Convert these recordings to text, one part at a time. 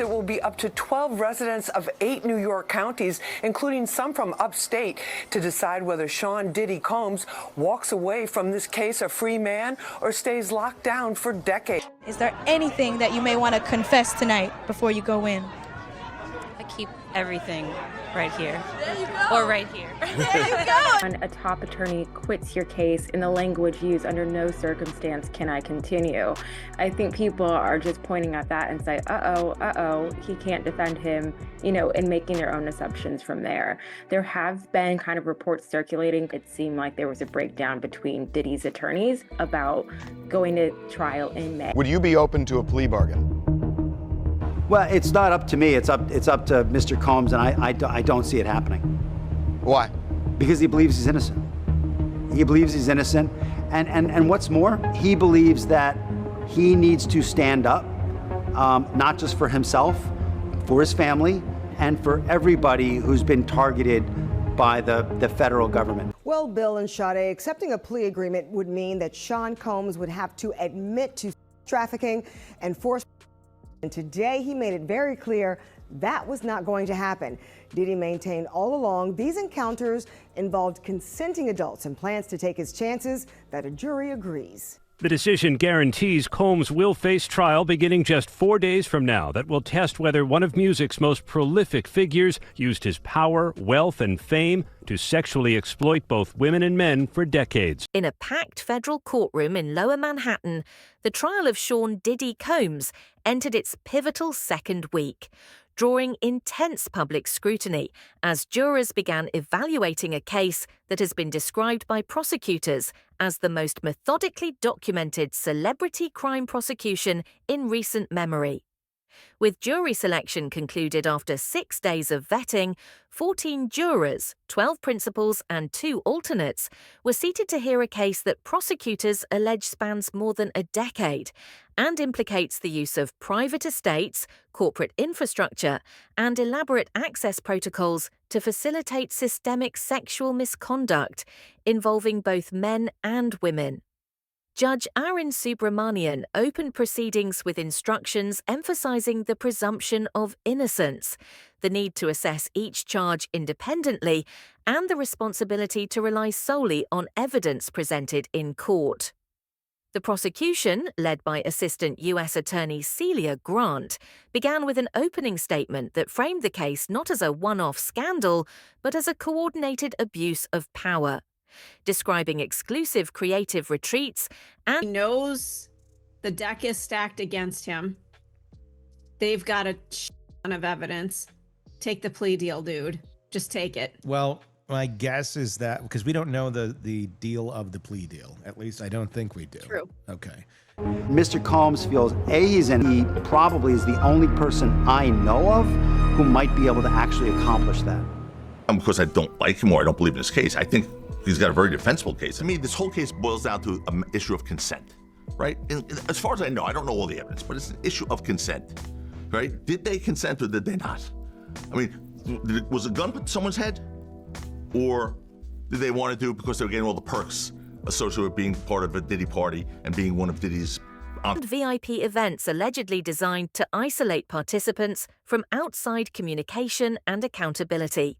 It will be up to 12 residents of 8 New York counties, including some from upstate, to decide whether Sean Diddy Combs walks away from this case a free man or stays locked down for decades. Is there anything that you may want to confess tonight before you go in? I keep everything right here. There you go. Or right here. There you go. When a top attorney quits your case in the language used, under no circumstance can I continue. I think people are just pointing at that and say, uh-oh, he can't defend him, and making their own assumptions from there. There have been kind of reports circulating. It seemed like there was a breakdown between Diddy's attorneys about going to trial in May. Would you be open to a plea bargain? Well, it's not up to me. It's up to Mr. Combs, and I don't see it happening. Why? Because he believes he's innocent. He believes he's innocent, and what's more, he believes that he needs to stand up, not just for himself, for his family, and for everybody who's been targeted by the federal government. Well, Bill and Sade, accepting a plea agreement would mean that Sean Combs would have to admit to trafficking and force. And today he made it very clear that was not going to happen. Diddy maintained all along these encounters involved consenting adults and plans to take his chances that a jury agrees. The decision guarantees Combs will face trial beginning just 4 days from now that will test whether one of music's most prolific figures used his power, wealth, and fame to sexually exploit both women and men for decades. In a packed federal courtroom in Lower Manhattan, the trial of Sean Diddy Combs entered its pivotal second week, drawing intense public scrutiny as jurors began evaluating a case that has been described by prosecutors as the most methodically documented celebrity crime prosecution in recent memory. With jury selection concluded after 6 days of vetting, 14 jurors, 12 principals and 2 alternates were seated to hear a case that prosecutors allege spans more than a decade and implicates the use of private estates, corporate infrastructure, and elaborate access protocols to facilitate systemic sexual misconduct involving both men and women. Judge Arun Subramanian opened proceedings with instructions emphasizing the presumption of innocence, the need to assess each charge independently, and the responsibility to rely solely on evidence presented in court. The prosecution, led by Assistant U.S. Attorney Celia Grant, began with an opening statement that framed the case not as a one-off scandal, but as a coordinated abuse of power, describing exclusive creative retreats and... He knows the deck is stacked against him. They've got a ton of evidence. Take the plea deal, dude. Just take it. Well, my guess is that, because we don't know the deal of the plea deal. At least I don't think we do. True. Okay. Mr. Combs feels, he probably is the only person I know of who might be able to actually accomplish that. Because I don't like him or I don't believe in his case, I think he's got a very defensible case. To me, this whole case boils down to an issue of consent, right? And as far as I know, I don't know all the evidence, but it's an issue of consent, right? Did they consent or did they not? I mean, was a gun put to someone's head? Or did they want to do it because they were getting all the perks associated with being part of a Diddy party and being one of Diddy's... VIP events allegedly designed to isolate participants from outside communication and accountability.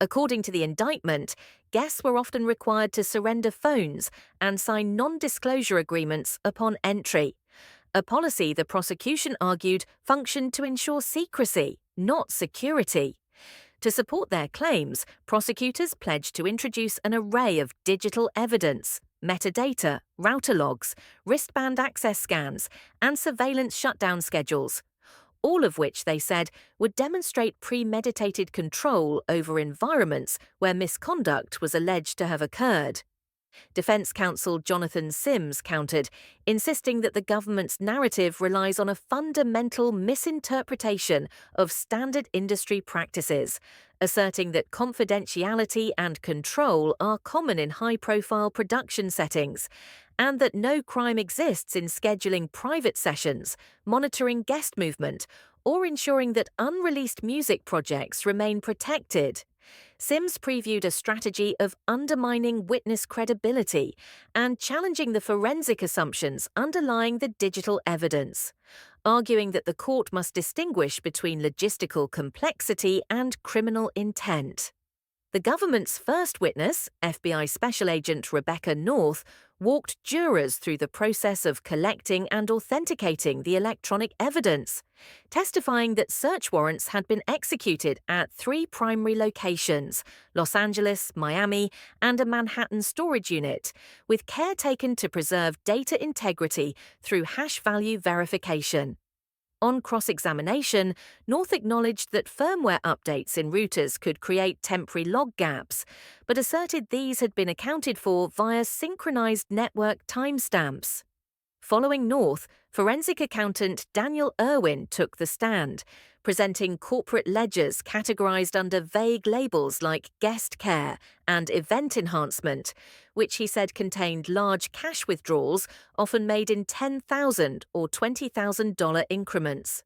According to the indictment, guests were often required to surrender phones and sign non-disclosure agreements upon entry, a policy the prosecution argued functioned to ensure secrecy, not security. To support their claims, prosecutors pledged to introduce an array of digital evidence, metadata, router logs, wristband access scans, and surveillance shutdown schedules, all of which, they said, would demonstrate premeditated control over environments where misconduct was alleged to have occurred. Defense counsel Jonathan Sims countered, insisting that the government's narrative relies on a fundamental misinterpretation of standard industry practices, asserting that confidentiality and control are common in high-profile production settings, and that no crime exists in scheduling private sessions, monitoring guest movement, or ensuring that unreleased music projects remain protected. Sims previewed a strategy of undermining witness credibility and challenging the forensic assumptions underlying the digital evidence, arguing that the court must distinguish between logistical complexity and criminal intent. The government's first witness, FBI Special Agent Rebecca North, walked jurors through the process of collecting and authenticating the electronic evidence, testifying that search warrants had been executed at 3 primary locations, Los Angeles, Miami, and a Manhattan storage unit, with care taken to preserve data integrity through hash value verification. On cross-examination, North acknowledged that firmware updates in routers could create temporary log gaps, but asserted these had been accounted for via synchronized network timestamps. Following North, forensic accountant Daniel Irwin took the stand, presenting corporate ledgers categorized under vague labels like guest care and event enhancement, which he said contained large cash withdrawals often made in $10,000 or $20,000 increments.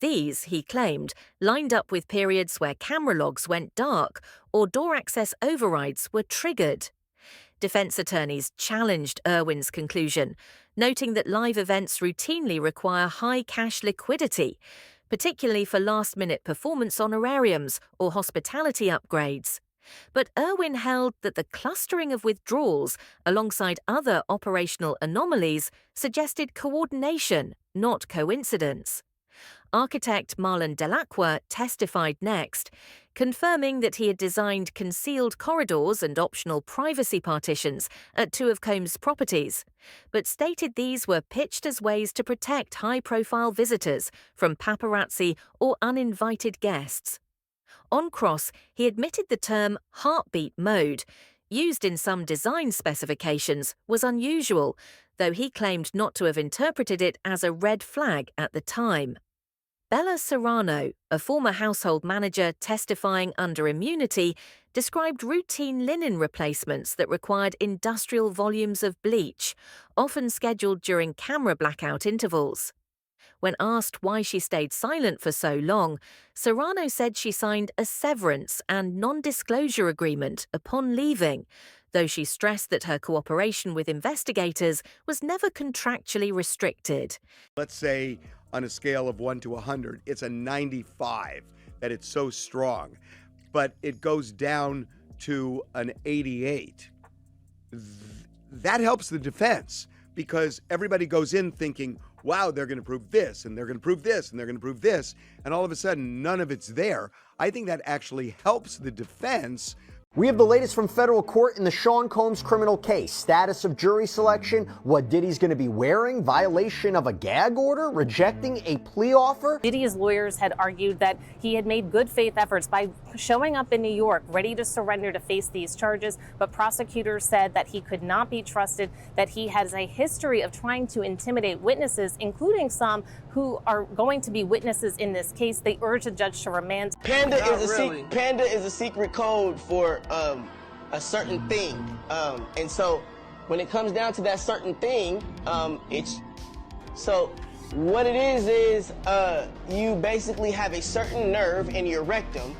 These, he claimed, lined up with periods where camera logs went dark or door access overrides were triggered. Defense attorneys challenged Irwin's conclusion, noting that live events routinely require high cash liquidity, particularly for last-minute performance honorariums or hospitality upgrades. But Irwin held that the clustering of withdrawals alongside other operational anomalies suggested coordination, not coincidence. Architect Marlon Delacroix testified next, confirming that he had designed concealed corridors and optional privacy partitions at 2 of Combs' properties, but stated these were pitched as ways to protect high-profile visitors from paparazzi or uninvited guests. On cross, he admitted the term heartbeat mode, used in some design specifications, was unusual, though he claimed not to have interpreted it as a red flag at the time. Bella Serrano, a former household manager testifying under immunity, described routine linen replacements that required industrial volumes of bleach, often scheduled during camera blackout intervals. When asked why she stayed silent for so long, Serrano said she signed a severance and non-disclosure agreement upon leaving, though she stressed that her cooperation with investigators was never contractually restricted. Let's say on a scale of 1 to 100, it's a 95, that it's so strong, but it goes down to an 88. That helps the defense because everybody goes in thinking, wow, they're going to prove this, and they're going to prove this, and they're going to prove this, and all of a sudden, none of it's there. I think that actually helps the defense. We have the latest from federal court in the Sean Combs criminal case. Status of jury selection, what Diddy's going to be wearing, violation of a gag order, rejecting a plea offer. Diddy's lawyers had argued that he had made good faith efforts by showing up in New York, ready to surrender to face these charges, but prosecutors said that he could not be trusted, that he has a history of trying to intimidate witnesses, including some who are going to be witnesses in this case. They urge the judge to remand. Panda is a secret code for a certain thing, and so when it comes down to that certain thing, it's so what it is you basically have a certain nerve in your rectum,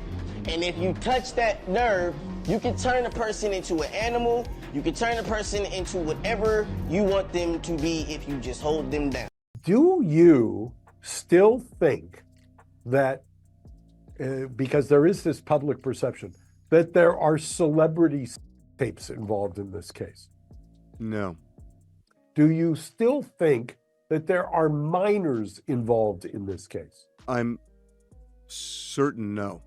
and if you touch that nerve, you can turn a person into an animal, you can turn a person into whatever you want them to be if you just hold them down. Do you still think that, because there is this public perception, that there are celebrity tapes involved in this case? No. Do you still think that there are minors involved in this case? I'm certain no.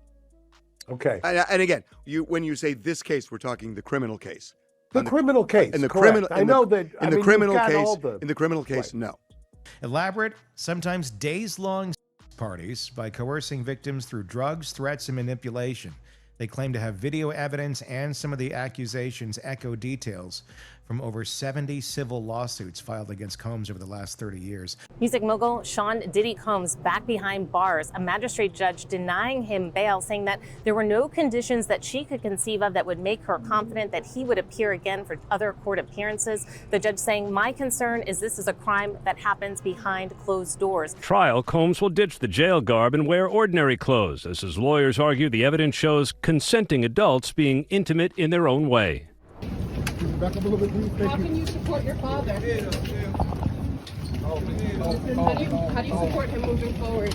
Okay. And again, when you say this case, we're talking the criminal case. The criminal case. In the correct. criminal, I know that. In the criminal case, no. Elaborate, sometimes days-long parties by coercing victims through drugs, threats, and manipulation. They claim to have video evidence, and some of the accusations echo details from over 70 civil lawsuits filed against Combs over the last 30 years. Music mogul Sean Diddy Combs back behind bars, a magistrate judge denying him bail, saying that there were no conditions that she could conceive of that would make her confident that he would appear again for other court appearances. The judge saying, my concern is this is a crime that happens behind closed doors. Trial, Combs will ditch the jail garb and wear ordinary clothes. As his lawyers argue, the evidence shows consenting adults being intimate in their own way. Back up a little bit, please. How can you support your father? How do you support him moving forward?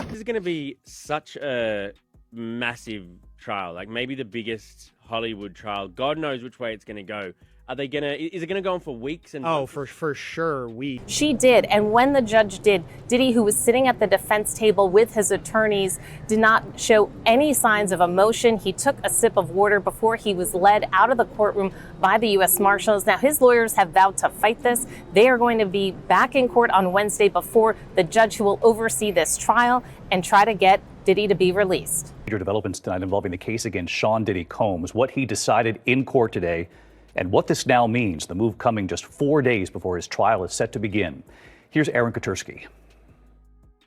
This is going to be such a massive trial, like maybe the biggest Hollywood trial. God knows which way it's going to go. Are they going to, is it going to go on for weeks and months? For sure, weeks. She did, and when the judge did, Diddy, who was sitting at the defense table with his attorneys, did not show any signs of emotion. He took a sip of water before he was led out of the courtroom by the U.S. Marshals. Now, his lawyers have vowed to fight this. They are going to be back in court on Wednesday before the judge who will oversee this trial and try to get Diddy to be released. Major developments tonight involving the case against Sean Diddy Combs, what he decided in court today, and what this now means, the move coming just 4 days before his trial is set to begin. Here's Aaron Katursky.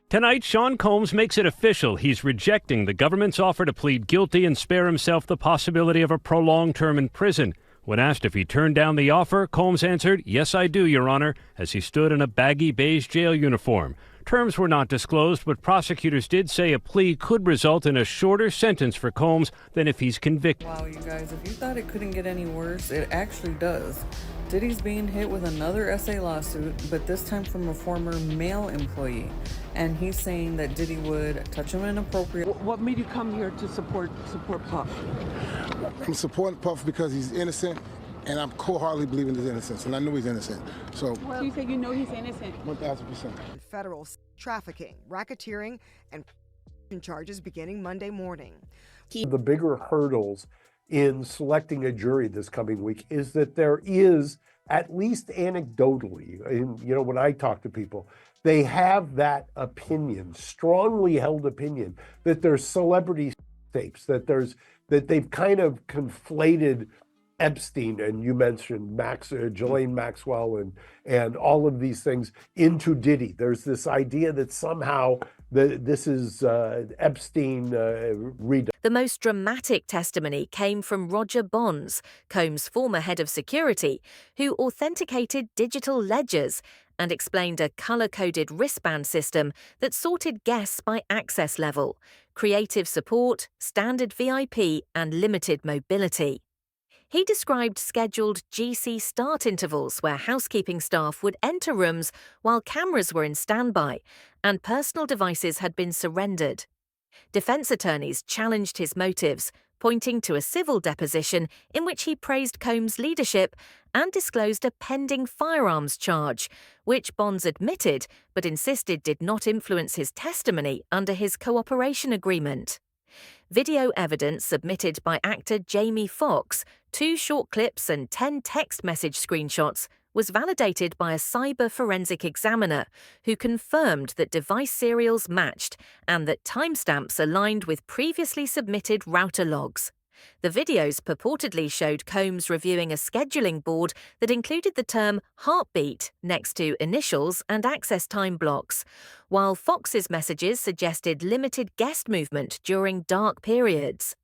Tonight, Sean Combs makes it official. He's rejecting the government's offer to plead guilty and spare himself the possibility of a prolonged term in prison. When asked if he turned down the offer, Combs answered, "Yes, I do, Your Honor," as he stood in a baggy beige jail uniform. Terms were not disclosed, but prosecutors did say a plea could result in a shorter sentence for Combs than if he's convicted. Wow, you guys, if you thought it couldn't get any worse, it actually does. Diddy's being hit with another SA lawsuit, but this time from a former male employee. And he's saying that Diddy would touch him inappropriately. What made you come here to support Puff? I'm supporting Puff because he's innocent, and I'm wholeheartedly believing his innocence, and I know he's innocent. So you say you know he's innocent? 1,000%. Federal trafficking, racketeering, and charges beginning Monday morning. The bigger hurdles in selecting a jury this coming week is that there is, at least anecdotally, when I talk to people, they have that opinion, strongly held opinion, that there's celebrity tapes, that they've kind of conflated Epstein, and you mentioned Ghislaine Maxwell and all of these things into Diddy. There's this idea that somehow this is Epstein redone. The most dramatic testimony came from Roger Bonds, Combs' former head of security, who authenticated digital ledgers and explained a color-coded wristband system that sorted guests by access level, creative support, standard VIP, and limited mobility. He described scheduled GC start intervals where housekeeping staff would enter rooms while cameras were in standby and personal devices had been surrendered. Defense attorneys challenged his motives, pointing to a civil deposition in which he praised Combs' leadership and disclosed a pending firearms charge, which Bonds admitted but insisted did not influence his testimony under his cooperation agreement. Video evidence submitted by actor Jamie Foxx, 2 short clips and 10 text message screenshots, was validated by a cyber forensic examiner who confirmed that device serials matched and that timestamps aligned with previously submitted router logs. The videos purportedly showed Combs reviewing a scheduling board that included the term heartbeat next to initials and access time blocks, while Fox's messages suggested limited guest movement during dark periods.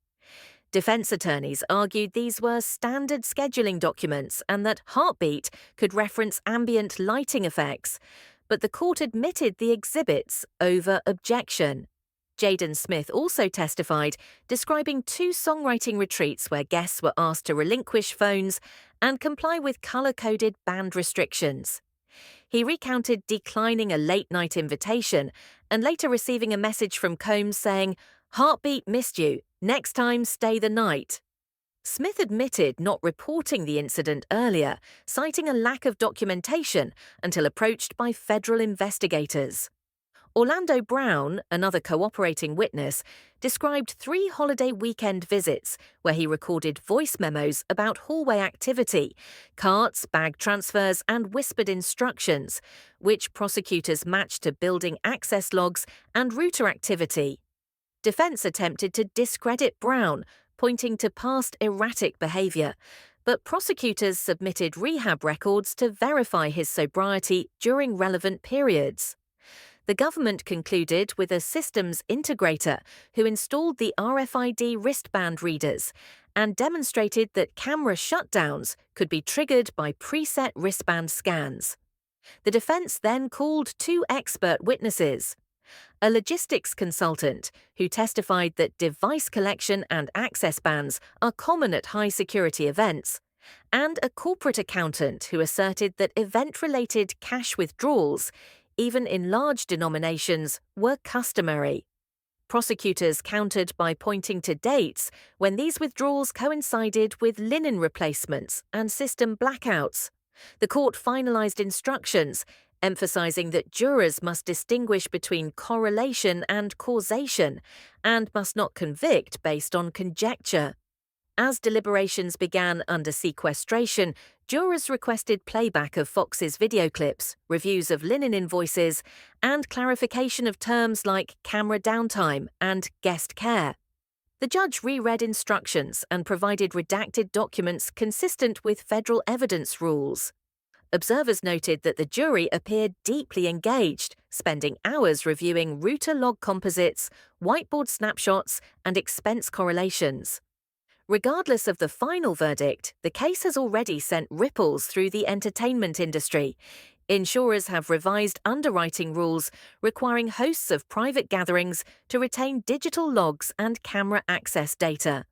Defense attorneys argued these were standard scheduling documents and that heartbeat could reference ambient lighting effects, but the court admitted the exhibits over objection. Jaden Smith also testified, describing 2 songwriting retreats where guests were asked to relinquish phones and comply with color-coded band restrictions. He recounted declining a late-night invitation and later receiving a message from Combs saying, "Heartbeat missed you. Next time, stay the night." Smith admitted not reporting the incident earlier, citing a lack of documentation until approached by federal investigators. Orlando Brown, another cooperating witness, described 3 holiday weekend visits where he recorded voice memos about hallway activity, carts, bag transfers, and whispered instructions, which prosecutors matched to building access logs and router activity. Defense attempted to discredit Brown, pointing to past erratic behavior, but prosecutors submitted rehab records to verify his sobriety during relevant periods. The government concluded with a systems integrator who installed the RFID wristband readers and demonstrated that camera shutdowns could be triggered by preset wristband scans. The defense then called 2 expert witnesses. a logistics consultant who testified that device collection and access bans are common at high-security events, and a corporate accountant who asserted that event-related cash withdrawals, even in large denominations, were customary. Prosecutors countered by pointing to dates when these withdrawals coincided with linen replacements and system blackouts. The court finalized instructions, emphasizing that jurors must distinguish between correlation and causation and must not convict based on conjecture. As deliberations began under sequestration, jurors requested playback of Fox's video clips, reviews of linen invoices, and clarification of terms like camera downtime and guest care. The judge reread instructions and provided redacted documents consistent with federal evidence rules. Observers noted that the jury appeared deeply engaged, spending hours reviewing router log composites, whiteboard snapshots, and expense correlations. Regardless of the final verdict, the case has already sent ripples through the entertainment industry. Insurers have revised underwriting rules requiring hosts of private gatherings to retain digital logs and camera access data.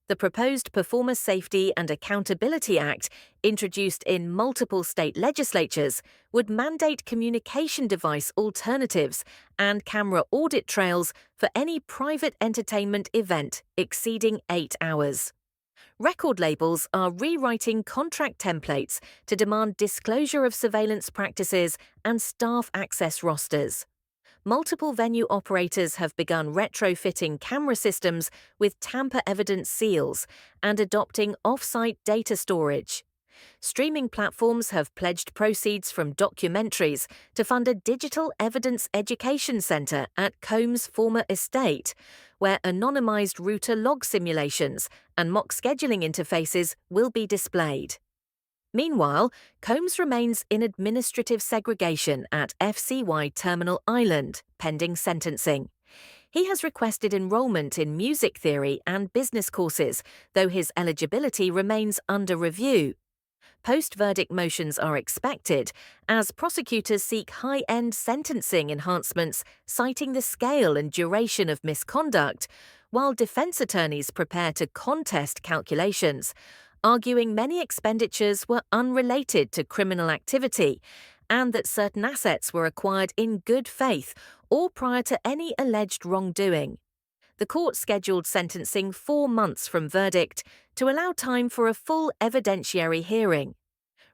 The proposed Performer Safety and Accountability Act, introduced in multiple state legislatures, would mandate communication device alternatives and camera audit trails for any private entertainment event exceeding 8 hours. Record labels are rewriting contract templates to demand disclosure of surveillance practices and staff access rosters. Multiple venue operators have begun retrofitting camera systems with tamper-evident seals and adopting off-site data storage. Streaming platforms have pledged proceeds from documentaries to fund a digital evidence education center at Combs' former estate, where anonymized router log simulations and mock scheduling interfaces will be displayed. Meanwhile, Combs remains in administrative segregation at FCY Terminal Island, pending sentencing. He has requested enrollment in music theory and business courses, though his eligibility remains under review. Post-verdict motions are expected as prosecutors seek high-end sentencing enhancements citing the scale and duration of misconduct, while defense attorneys prepare to contest calculations, arguing many expenditures were unrelated to criminal activity and that certain assets were acquired in good faith or prior to any alleged wrongdoing. The court scheduled sentencing 4 months from verdict to allow time for a full evidentiary hearing.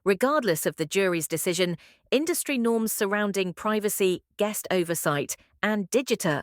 Regardless of the jury's decision, industry norms surrounding privacy, guest oversight, and digita